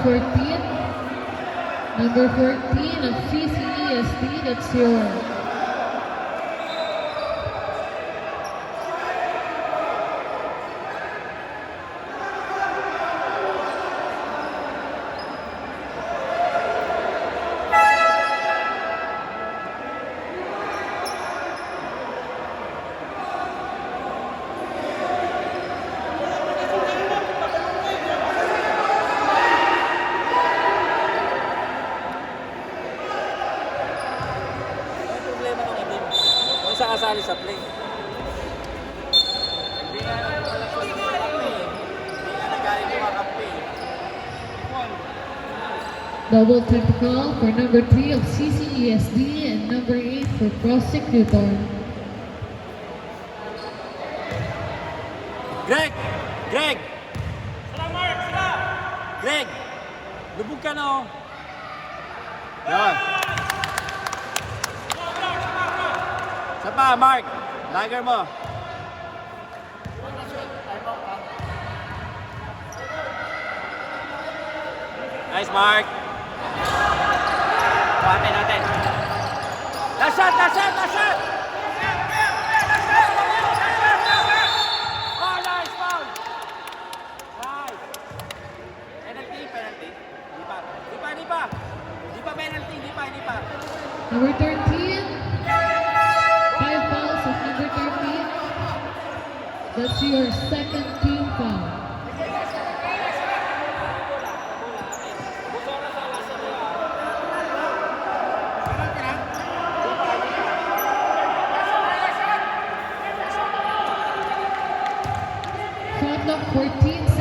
14. Number 14 of CCESD, that's yours. Isa kasali sa play. Hindi nga wala ko yung kakampi. Hindi nga nagaling yung kakampi. Double technical for number 3 of CCESD and number 8 for prosecutor. Greg! Greg! Sila Mark! Sila! Greg! Lubog ka na oh. Yan. Isa pa, Mark. Lager mo. Nice, Mark. Kuhatin natin. Last shot, last shot, last shot! Oh, nice, foul! Nice. Penalty, penalty. Hindi pa, hindi pa, hindi pa. Hindi pa penalty, hindi pa, hindi pa. Number 13. 5 fouls of number 13. That's your second team foul. Shot clock 14